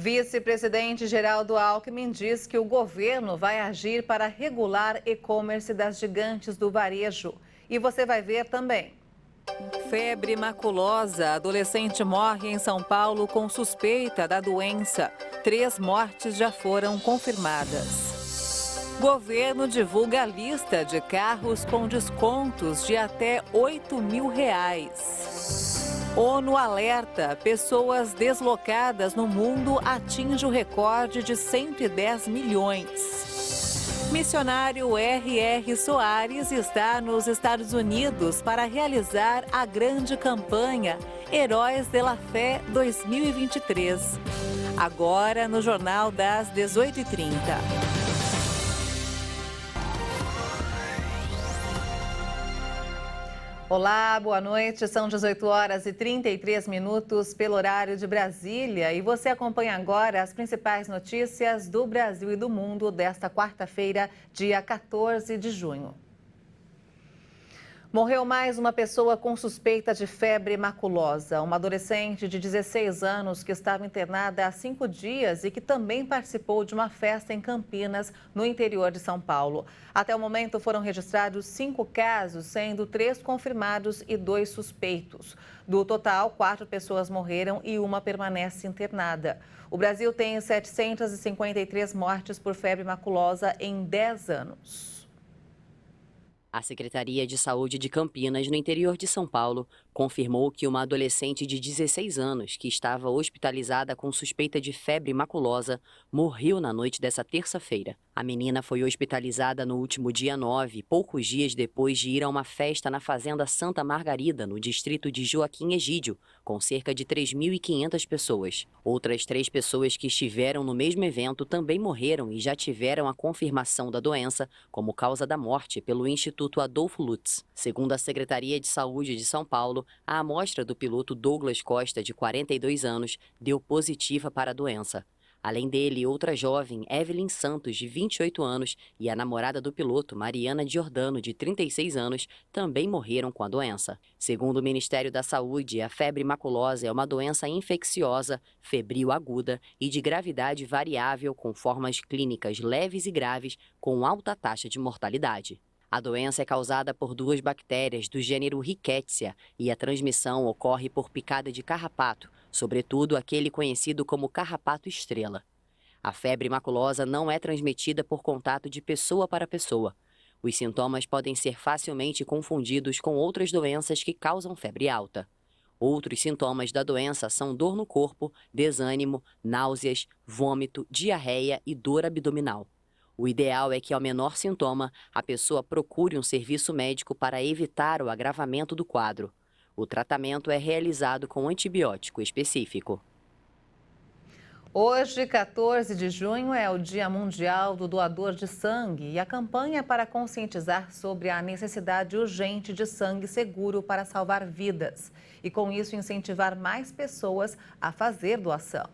Vice-presidente Geraldo Alckmin diz que o governo vai agir para regular e-commerce das gigantes do varejo. E você vai ver também. Febre maculosa. Adolescente morre em São Paulo com suspeita da doença. 3 mortes já foram confirmadas. Governo divulga a lista de carros com descontos de até R$ 8.000. ONU alerta: pessoas deslocadas no mundo atinge o recorde de 110 milhões. Missionário R.R. Soares está nos Estados Unidos para realizar a grande campanha Heróis de la Fé 2023. Agora no Jornal das 18h30. Olá, boa noite. São 18h33 pelo horário de Brasília e você acompanha agora as principais notícias do Brasil e do mundo desta quarta-feira, dia 14 de junho. Morreu mais uma pessoa com suspeita de febre maculosa. Uma adolescente de 16 anos que estava internada há 5 dias e que também participou de uma festa em Campinas, no interior de São Paulo. Até o momento foram registrados 5 casos, sendo 3 confirmados e 2 suspeitos. Do total, 4 pessoas morreram e uma permanece internada. O Brasil tem 753 mortes por febre maculosa em 10 anos. A Secretaria de Saúde de Campinas, no interior de São Paulo, confirmou que uma adolescente de 16 anos, que estava hospitalizada com suspeita de febre maculosa, morreu na noite dessa terça-feira. A menina foi hospitalizada no último dia 9, poucos dias depois de ir a uma festa na Fazenda Santa Margarida, no distrito de Joaquim Egídio, com cerca de 3.500 pessoas. Outras 3 pessoas que estiveram no mesmo evento também morreram e já tiveram a confirmação da doença como causa da morte pelo Instituto Adolfo Lutz. Segundo a Secretaria de Saúde de São Paulo, a amostra do piloto Douglas Costa, de 42 anos, deu positiva para a doença. Além dele, outra jovem, Evelyn Santos, de 28 anos, e a namorada do piloto, Mariana Giordano, de 36 anos, também morreram com a doença. Segundo o Ministério da Saúde, a febre maculosa é uma doença infecciosa, febril aguda e de gravidade variável, com formas clínicas leves e graves, com alta taxa de mortalidade. A doença é causada por 2 bactérias do gênero Rickettsia e a transmissão ocorre por picada de carrapato, sobretudo aquele conhecido como carrapato estrela. A febre maculosa não é transmitida por contato de pessoa para pessoa. Os sintomas podem ser facilmente confundidos com outras doenças que causam febre alta. Outros sintomas da doença são dor no corpo, desânimo, náuseas, vômito, diarreia e dor abdominal. O ideal é que, ao menor sintoma, a pessoa procure um serviço médico para evitar o agravamento do quadro. O tratamento é realizado com antibiótico específico. Hoje, 14 de junho, é o Dia Mundial do Doador de Sangue e a campanha é para conscientizar sobre a necessidade urgente de sangue seguro para salvar vidas e, com isso, incentivar mais pessoas a fazer doação.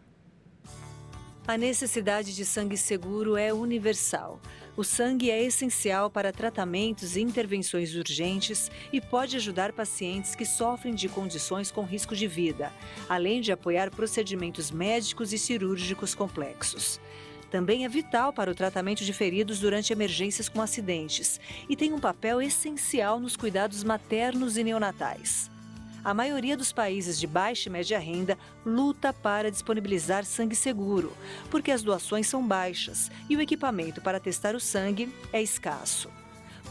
A necessidade de sangue seguro é universal. O sangue é essencial para tratamentos e intervenções urgentes e pode ajudar pacientes que sofrem de condições com risco de vida, além de apoiar procedimentos médicos e cirúrgicos complexos. Também é vital para o tratamento de feridos durante emergências com acidentes e tem um papel essencial nos cuidados maternos e neonatais. A maioria dos países de baixa e média renda luta para disponibilizar sangue seguro, porque as doações são baixas e o equipamento para testar o sangue é escasso.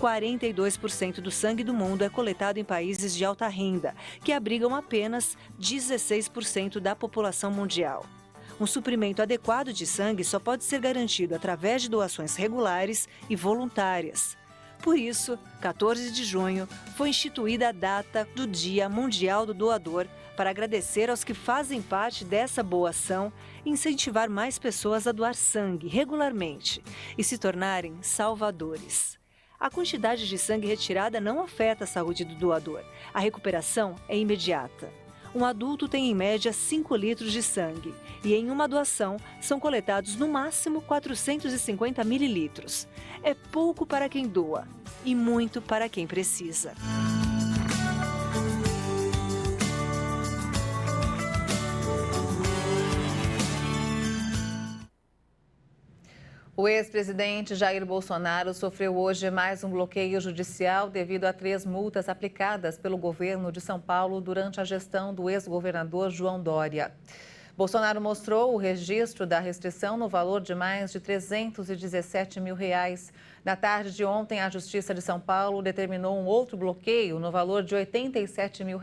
42% do sangue do mundo é coletado em países de alta renda, que abrigam apenas 16% da população mundial. Um suprimento adequado de sangue só pode ser garantido através de doações regulares e voluntárias. Por isso, 14 de junho, foi instituída a data do Dia Mundial do Doador para agradecer aos que fazem parte dessa boa ação e incentivar mais pessoas a doar sangue regularmente e se tornarem salvadores. A quantidade de sangue retirada não afeta a saúde do doador. A recuperação é imediata. Um adulto tem em média 5 litros de sangue e em uma doação são coletados no máximo 450 mililitros. É pouco para quem doa e muito para quem precisa. O ex-presidente Jair Bolsonaro sofreu hoje mais um bloqueio judicial devido a 3 multas aplicadas pelo governo de São Paulo durante a gestão do ex-governador João Dória. Bolsonaro mostrou o registro da restrição no valor de mais de R$317 mil. Na tarde de ontem, a Justiça de São Paulo determinou um outro bloqueio no valor de R$87 mil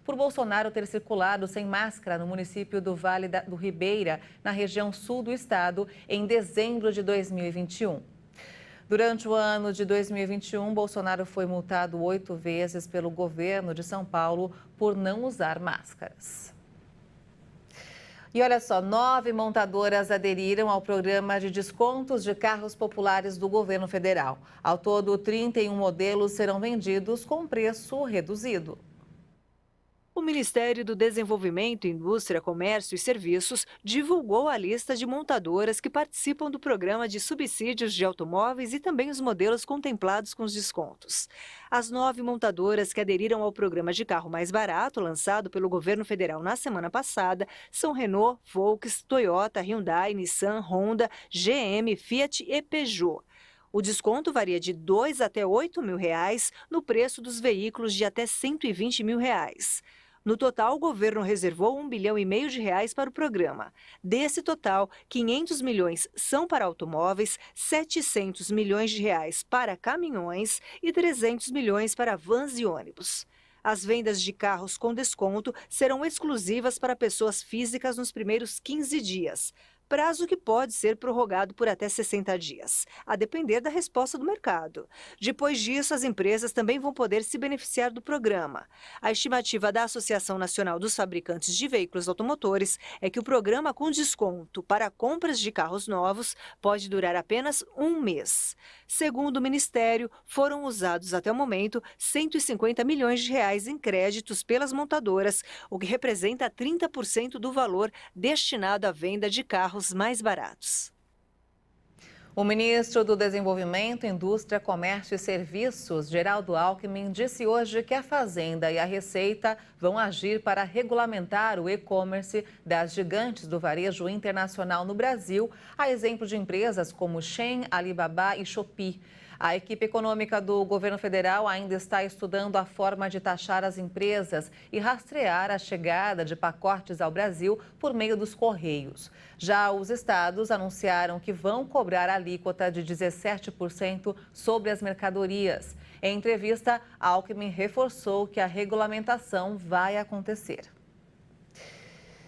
por Bolsonaro ter circulado sem máscara no município do Vale do Ribeira, na região sul do estado, em dezembro de 2021. Durante o ano de 2021, Bolsonaro foi multado 8 vezes pelo governo de São Paulo por não usar máscaras. E olha só, 9 montadoras aderiram ao programa de descontos de carros populares do governo federal. Ao todo, 31 modelos serão vendidos com preço reduzido. O Ministério do Desenvolvimento, Indústria, Comércio e Serviços divulgou a lista de montadoras que participam do programa de subsídios de automóveis e também os modelos contemplados com os descontos. As 9 montadoras que aderiram ao programa de carro mais barato, lançado pelo governo federal na semana passada, são Renault, Volks, Toyota, Hyundai, Nissan, Honda, GM, Fiat e Peugeot. O desconto varia de R$2 até R$8 mil no preço dos veículos de até R$120 mil. No total, o governo reservou R$1,5 bilhão para o programa. Desse total, 500 milhões são para automóveis, 700 milhões de reais para caminhões e 300 milhões para vans e ônibus. As vendas de carros com desconto serão exclusivas para pessoas físicas nos primeiros 15 dias. Prazo que pode ser prorrogado por até 60 dias, a depender da resposta do mercado. Depois disso, as empresas também vão poder se beneficiar do programa. A estimativa da Associação Nacional dos Fabricantes de Veículos Automotores é que o programa com desconto para compras de carros novos pode durar apenas um mês. Segundo o Ministério, foram usados até o momento R$150 milhões em créditos pelas montadoras, o que representa 30% do valor destinado à venda de carros mais baratos. O ministro do Desenvolvimento, Indústria, Comércio e Serviços, Geraldo Alckmin, disse hoje que a Fazenda e a Receita vão agir para regulamentar o e-commerce das gigantes do varejo internacional no Brasil, a exemplo de empresas como Shein, Alibaba e Shopee. A equipe econômica do governo federal ainda está estudando a forma de taxar as empresas e rastrear a chegada de pacotes ao Brasil por meio dos Correios. Já os estados anunciaram que vão cobrar a alíquota de 17% sobre as mercadorias. Em entrevista, Alckmin reforçou que a regulamentação vai acontecer.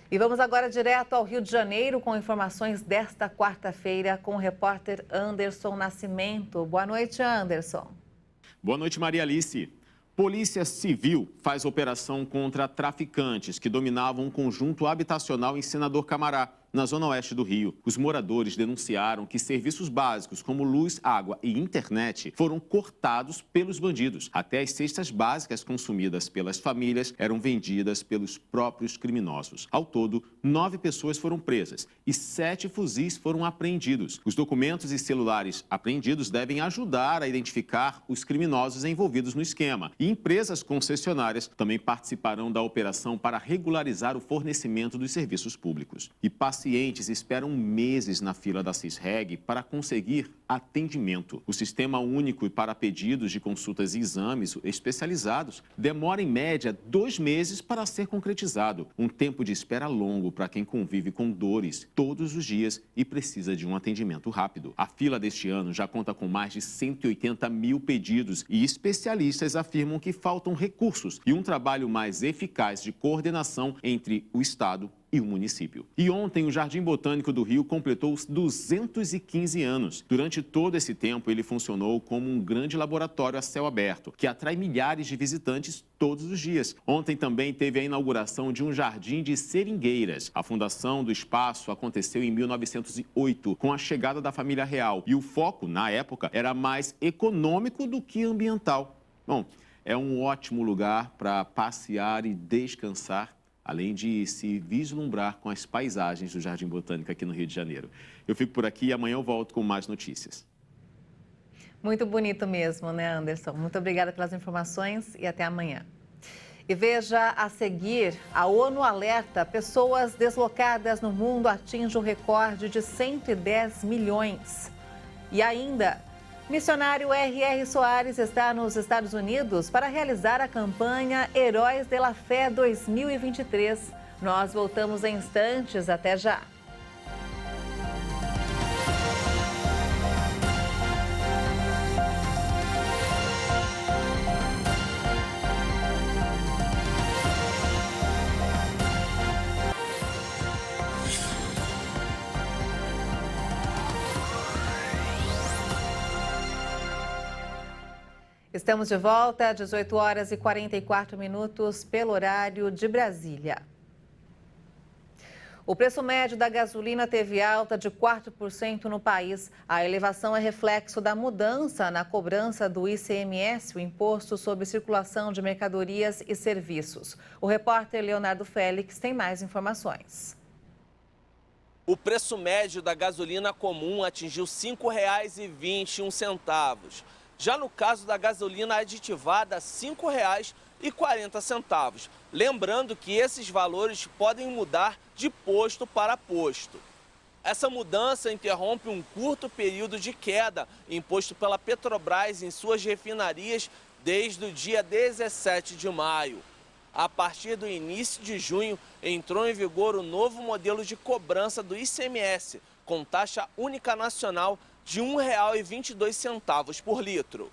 E vamos agora direto ao Rio de Janeiro com informações desta quarta-feira com o repórter Anderson Nascimento. Boa noite, Anderson. Boa noite, Maria Alice. Polícia Civil faz operação contra traficantes que dominavam um conjunto habitacional em Senador Camará, na zona oeste do Rio. Os moradores denunciaram que serviços básicos como luz, água e internet foram cortados pelos bandidos. Até as cestas básicas consumidas pelas famílias eram vendidas pelos próprios criminosos. Ao todo, 9 pessoas foram presas e 7 fuzis foram apreendidos. Os documentos e celulares apreendidos devem ajudar a identificar os criminosos envolvidos no esquema. E empresas concessionárias também participarão da operação para regularizar o fornecimento dos serviços públicos. E pacientes esperam meses na fila da CISREG para conseguir atendimento. O Sistema Único para pedidos de consultas e exames especializados demora, em média, 2 meses para ser concretizado. Um tempo de espera longo para quem convive com dores todos os dias e precisa de um atendimento rápido. A fila deste ano já conta com mais de 180 mil pedidos e especialistas afirmam que faltam recursos e um trabalho mais eficaz de coordenação entre o Estado e o município. E ontem o Jardim Botânico do Rio completou os 215 anos. Durante todo esse tempo, ele funcionou como um grande laboratório a céu aberto, que atrai milhares de visitantes todos os dias. Ontem também teve a inauguração de um jardim de seringueiras. A fundação do espaço aconteceu em 1908, com a chegada da família real. E o foco, na época, era mais econômico do que ambiental. Bom, é um ótimo lugar para passear e descansar, além de se vislumbrar com as paisagens do Jardim Botânico aqui no Rio de Janeiro. Eu fico por aqui e amanhã eu volto com mais notícias. Muito bonito mesmo, né, Anderson? Muito obrigada pelas informações e até amanhã. E veja a seguir, a ONU alerta: pessoas deslocadas no mundo atingem o recorde de 110 milhões. E ainda, missionário R.R. Soares está nos Estados Unidos para realizar a campanha Heróis de la Fé 2023. Nós voltamos em instantes, até já. Estamos de volta, 18 horas e 44 minutos, pelo horário de Brasília. O preço médio da gasolina teve alta de 4% no país. A elevação é reflexo da mudança na cobrança do ICMS, o Imposto sobre Circulação de Mercadorias e Serviços. O repórter Leonardo Félix tem mais informações. O preço médio da gasolina comum atingiu R$ 5,21. Já no caso da gasolina aditivada, R$ 5,40. Lembrando que esses valores podem mudar de posto para posto. Essa mudança interrompe um curto período de queda imposto pela Petrobras em suas refinarias desde o dia 17 de maio. A partir do início de junho, entrou em vigor o novo modelo de cobrança do ICMS, com taxa única nacional de R$ 1,22 por litro.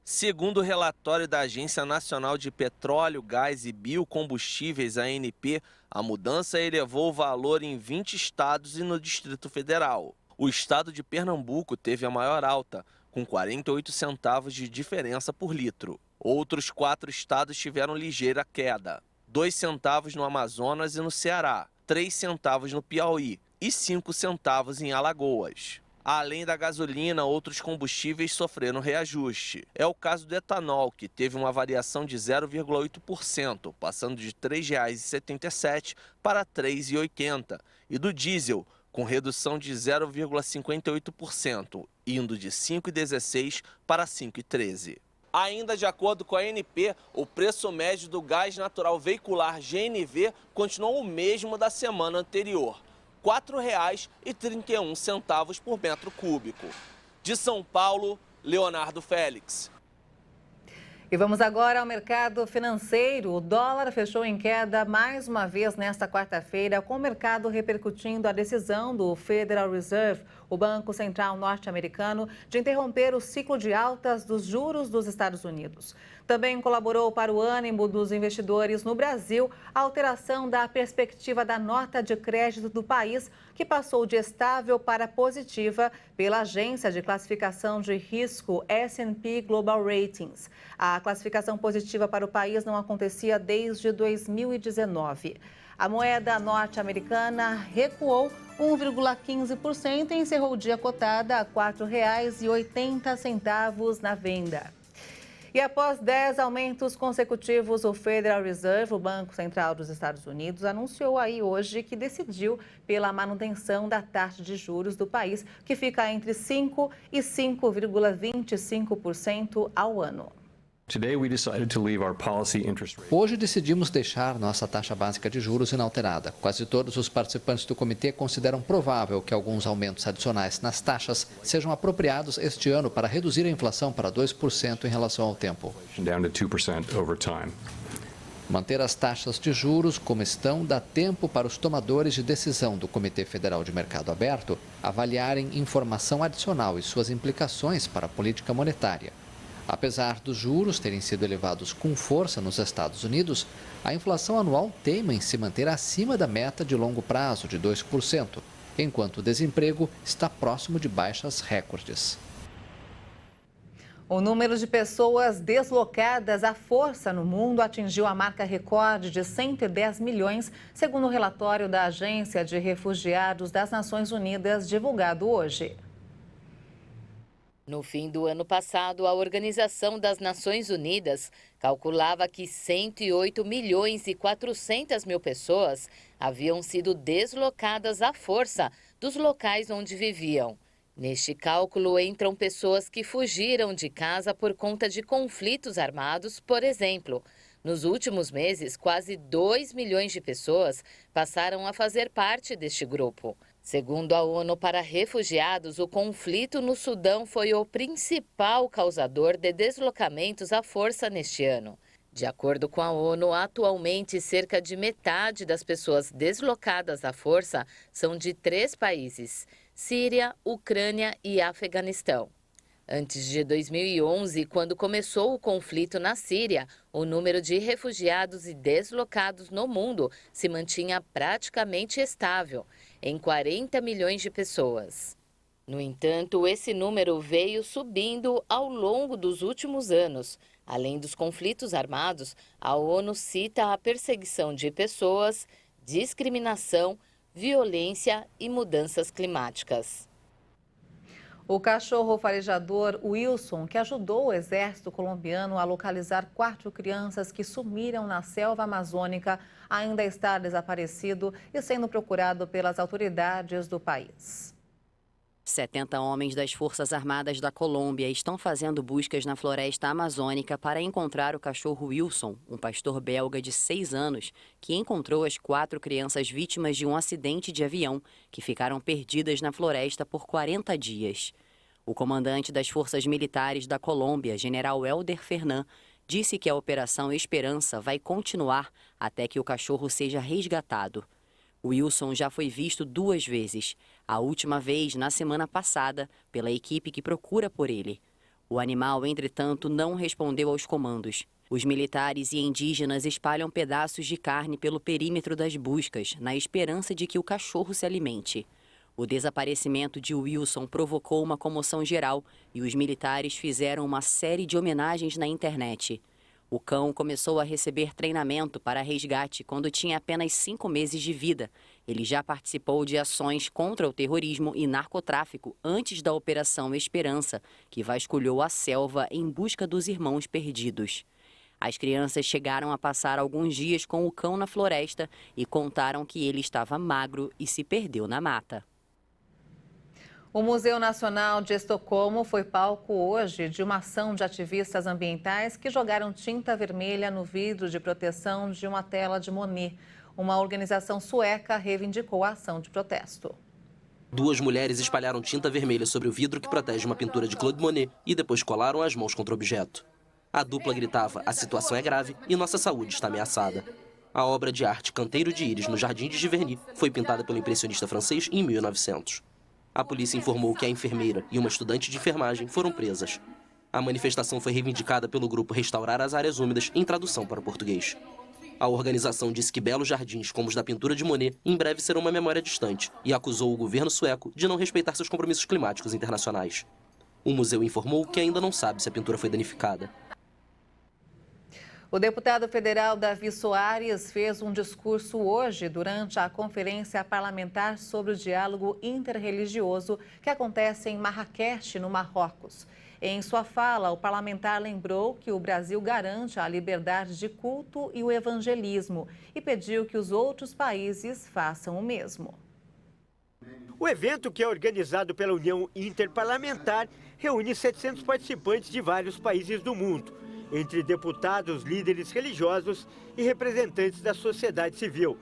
Segundo o relatório da Agência Nacional de Petróleo, Gás e Biocombustíveis, ANP, a mudança elevou o valor em 20 estados e no Distrito Federal. O estado de Pernambuco teve a maior alta, com 48 centavos de diferença por litro. Outros 4 estados tiveram ligeira queda, 2 centavos no Amazonas e no Ceará, 3 centavos no Piauí e 5 centavos em Alagoas. Além da gasolina, outros combustíveis sofreram reajuste. É o caso do etanol, que teve uma variação de 0,8%, passando de R$ 3,77 para R$ 3,80, e do diesel, com redução de 0,58%, indo de R$ 5,16 para R$ 5,13. Ainda de acordo com a ANP, o preço médio do gás natural veicular GNV continuou o mesmo da semana anterior, R$ 4,31 por metro cúbico. De São Paulo, Leonardo Félix. E vamos agora ao mercado financeiro. O dólar fechou em queda mais uma vez nesta quarta-feira, com o mercado repercutindo a decisão do Federal Reserve, o Banco Central norte-americano, de interromper o ciclo de altas dos juros dos Estados Unidos. Também colaborou para o ânimo dos investidores no Brasil a alteração da perspectiva da nota de crédito do país, que passou de estável para positiva pela agência de classificação de risco S&P Global Ratings. A classificação positiva para o país não acontecia desde 2019. A moeda norte-americana recuou 1,15% e encerrou o dia cotada a R$ 4,80 na venda. E após 10 aumentos consecutivos, o Federal Reserve, o Banco Central dos Estados Unidos, anunciou aí hoje que decidiu pela manutenção da taxa de juros do país, que fica entre 5% e 5,25% ao ano. Hoje decidimos deixar nossa taxa básica de juros inalterada. Quase todos os participantes do comitê consideram provável que alguns aumentos adicionais nas taxas sejam apropriados este ano para reduzir a inflação para 2% em relação ao tempo. Manter as taxas de juros como estão dá tempo para os tomadores de decisão do Comitê Federal de Mercado Aberto avaliarem informação adicional e suas implicações para a política monetária. Apesar dos juros terem sido elevados com força nos Estados Unidos, a inflação anual teima em se manter acima da meta de longo prazo de 2%, enquanto o desemprego está próximo de baixas recordes. O número de pessoas deslocadas à força no mundo atingiu a marca recorde de 110 milhões, segundo o relatório da Agência de Refugiados das Nações Unidas, divulgado hoje. No fim do ano passado, a Organização das Nações Unidas calculava que 108 milhões e 400 mil pessoas haviam sido deslocadas à força dos locais onde viviam. Neste cálculo entram pessoas que fugiram de casa por conta de conflitos armados, por exemplo. Nos últimos meses, quase 2 milhões de pessoas passaram a fazer parte deste grupo. Segundo a ONU para Refugiados, o conflito no Sudão foi o principal causador de deslocamentos à força neste ano. De acordo com a ONU, atualmente cerca de metade das pessoas deslocadas à força são de 3 países: Síria, Ucrânia e Afeganistão. Antes de 2011, quando começou o conflito na Síria, o número de refugiados e deslocados no mundo se mantinha praticamente estável, em 40 milhões de pessoas. No entanto, esse número veio subindo ao longo dos últimos anos. Além dos conflitos armados, a ONU cita a perseguição de pessoas, discriminação, violência e mudanças climáticas. O cachorro farejador Wilson, que ajudou o exército colombiano a localizar 4 crianças que sumiram na selva amazônica, ainda está desaparecido e sendo procurado pelas autoridades do país. 70 homens das Forças Armadas da Colômbia estão fazendo buscas na floresta amazônica para encontrar o cachorro Wilson, um pastor belga de 6 anos, que encontrou as 4 crianças vítimas de um acidente de avião que ficaram perdidas na floresta por 40 dias. O comandante das Forças Militares da Colômbia, General Helder Fernand, disse que a Operação Esperança vai continuar até que o cachorro seja resgatado. O Wilson já foi visto 2 vezes, a última vez na semana passada, pela equipe que procura por ele. O animal, entretanto, não respondeu aos comandos. Os militares e indígenas espalham pedaços de carne pelo perímetro das buscas, na esperança de que o cachorro se alimente. O desaparecimento de Wilson provocou uma comoção geral e os militares fizeram uma série de homenagens na internet. O cão começou a receber treinamento para resgate quando tinha apenas 5 meses de vida. Ele já participou de ações contra o terrorismo e narcotráfico antes da Operação Esperança, que vasculhou a selva em busca dos irmãos perdidos. As crianças chegaram a passar alguns dias com o cão na floresta e contaram que ele estava magro e se perdeu na mata. O Museu Nacional de Estocolmo foi palco hoje de uma ação de ativistas ambientais que jogaram tinta vermelha no vidro de proteção de uma tela de Monet. Uma organização sueca reivindicou a ação de protesto. 2 mulheres espalharam tinta vermelha sobre o vidro que protege uma pintura de Claude Monet e depois colaram as mãos contra o objeto. A dupla gritava: "A situação é grave e nossa saúde está ameaçada." A obra de arte Canteiro de Íris no Jardim de Giverny foi pintada pelo impressionista francês em 1900. A polícia informou que a enfermeira e uma estudante de enfermagem foram presas. A manifestação foi reivindicada pelo grupo Restaurar as Áreas Úmidas, em tradução para o português. A organização disse que belos jardins como os da pintura de Monet em breve serão uma memória distante e acusou o governo sueco de não respeitar seus compromissos climáticos internacionais. O museu informou que ainda não sabe se a pintura foi danificada. O deputado federal Davi Soares fez um discurso hoje durante a Conferência Parlamentar sobre o Diálogo Interreligioso que acontece em Marrakech, no Marrocos. Em sua fala, o parlamentar lembrou que o Brasil garante a liberdade de culto e o evangelismo e pediu que os outros países façam o mesmo. O evento, que é organizado pela União Interparlamentar, reúne 700 participantes de vários países do mundo, entre deputados, líderes religiosos e representantes da sociedade civil.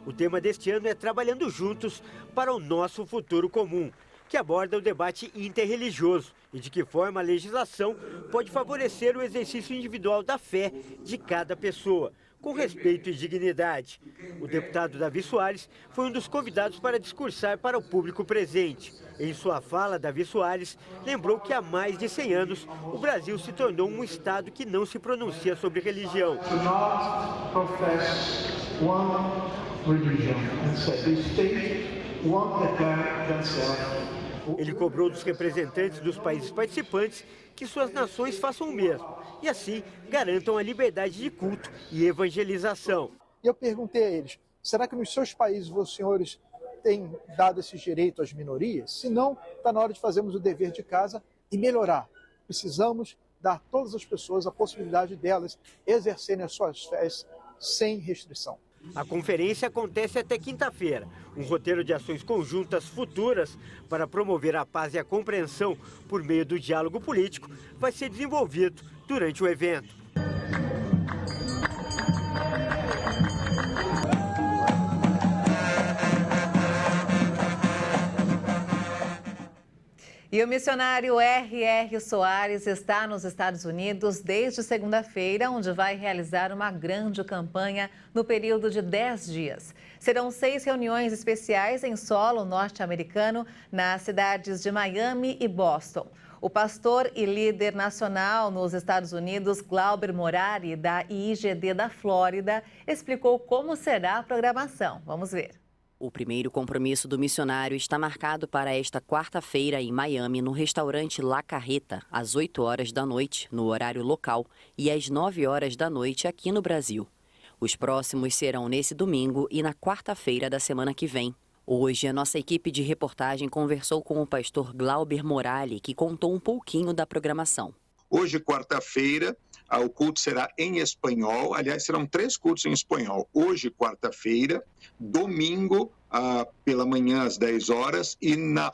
O tema deste ano é Trabalhando Juntos para o Nosso Futuro Comum, que aborda o debate interreligioso e de que forma a legislação pode favorecer o exercício individual da fé de cada pessoa, com respeito e dignidade. O deputado Davi Soares foi um dos convidados para discursar para o público presente. Em sua fala, Davi Soares lembrou que há mais de 100 anos o Brasil se tornou um estado que não se pronuncia sobre religião. Ele cobrou dos representantes dos países participantes que suas nações façam o mesmo e assim garantam a liberdade de culto e evangelização. E eu perguntei a eles, será que nos seus países os senhores têm dado esse direito às minorias? Se não, está na hora de fazermos o dever de casa e melhorar. Precisamos dar a todas as pessoas a possibilidade delas exercerem as suas fés sem restrição. A conferência acontece até quinta-feira. Um roteiro de ações conjuntas futuras para promover a paz e a compreensão por meio do diálogo político vai ser desenvolvido durante o evento. E o missionário R.R. Soares está nos Estados Unidos desde segunda-feira, onde vai realizar uma grande campanha no período de 10 dias. Serão 6 reuniões especiais em solo norte-americano nas cidades de Miami e Boston. O pastor e líder nacional nos Estados Unidos, Glauber Morari, da IGD da Flórida, explicou como será a programação. Vamos ver. O primeiro compromisso do missionário está marcado para esta quarta-feira em Miami, no restaurante La Carreta, às 8 horas da noite, no horário local, e às 9 horas da noite aqui no Brasil. Os próximos serão nesse domingo e na quarta-feira da semana que vem. Hoje, a nossa equipe de reportagem conversou com o pastor Glauber Morari, que contou um pouquinho da programação. Hoje, quarta-feira, o culto será em espanhol. Aliás, serão 3 cultos em espanhol. Hoje, quarta-feira, domingo, pela manhã, às 10 horas, e na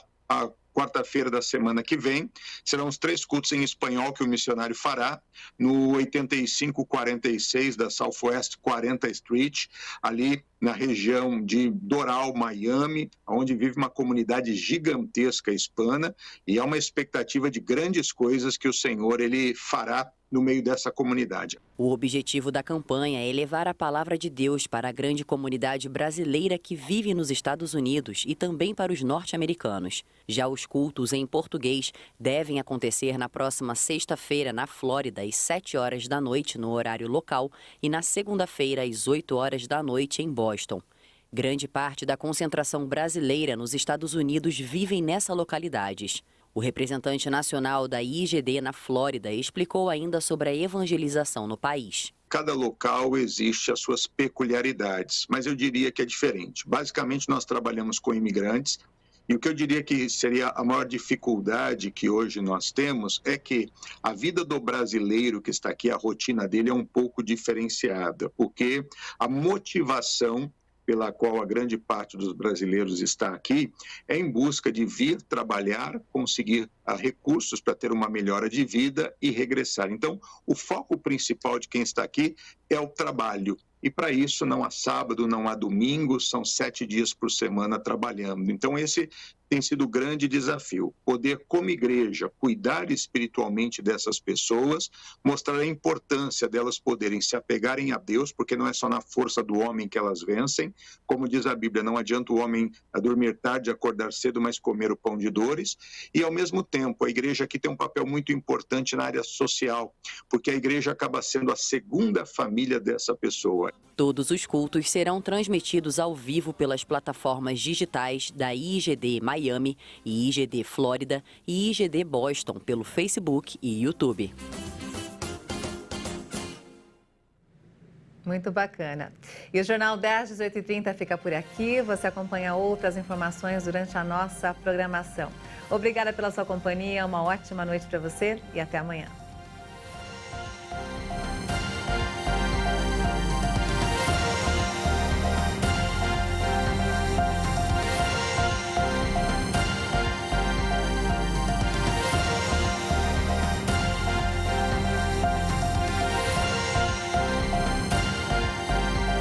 quarta-feira da semana que vem, serão os 3 cultos em espanhol que o missionário fará no 8546 da Southwest 40th Street, ali na região de Doral, Miami, onde vive uma comunidade gigantesca hispana, e há uma expectativa de grandes coisas que o Senhor ele fará no meio dessa comunidade. O objetivo da campanha é levar a palavra de Deus para a grande comunidade brasileira que vive nos Estados Unidos e também para os norte-americanos. Já os cultos em português devem acontecer na próxima sexta-feira na Flórida, às 7 horas da noite no horário local, e na segunda-feira, às 8 horas da noite em Boston. Grande parte da concentração brasileira nos Estados Unidos vivem nessas localidades. O representante nacional da IGD na Flórida explicou ainda sobre a evangelização no país. Cada local existe as suas peculiaridades, mas eu diria que é diferente. Basicamente, nós trabalhamos com imigrantes, e o que eu diria que seria a maior dificuldade que hoje nós temos é que a vida do brasileiro que está aqui, a rotina dele é um pouco diferenciada, porque a motivação pela qual a grande parte dos brasileiros está aqui, é em busca de vir trabalhar, conseguir recursos para ter uma melhora de vida e regressar. Então, o foco principal de quem está aqui é o trabalho. E para isso não há sábado, não há domingo, são 7 dias por semana trabalhando. Então esse tem sido o grande desafio, poder como igreja cuidar espiritualmente dessas pessoas, mostrar a importância delas poderem se apegarem a Deus, porque não é só na força do homem que elas vencem, como diz a Bíblia, não adianta o homem dormir tarde, acordar cedo, mas comer o pão de dores, e ao mesmo tempo a igreja aqui tem um papel muito importante na área social, porque a igreja acaba sendo a segunda família dessa pessoa. Todos os cultos serão transmitidos ao vivo pelas plataformas digitais da IGD Miami, IGD Flórida e IGD Boston pelo Facebook e YouTube. Muito bacana. E o Jornal 10, 18h30 fica por aqui. Você acompanha outras informações durante a nossa programação. Obrigada pela sua companhia, uma ótima noite para você e até amanhã.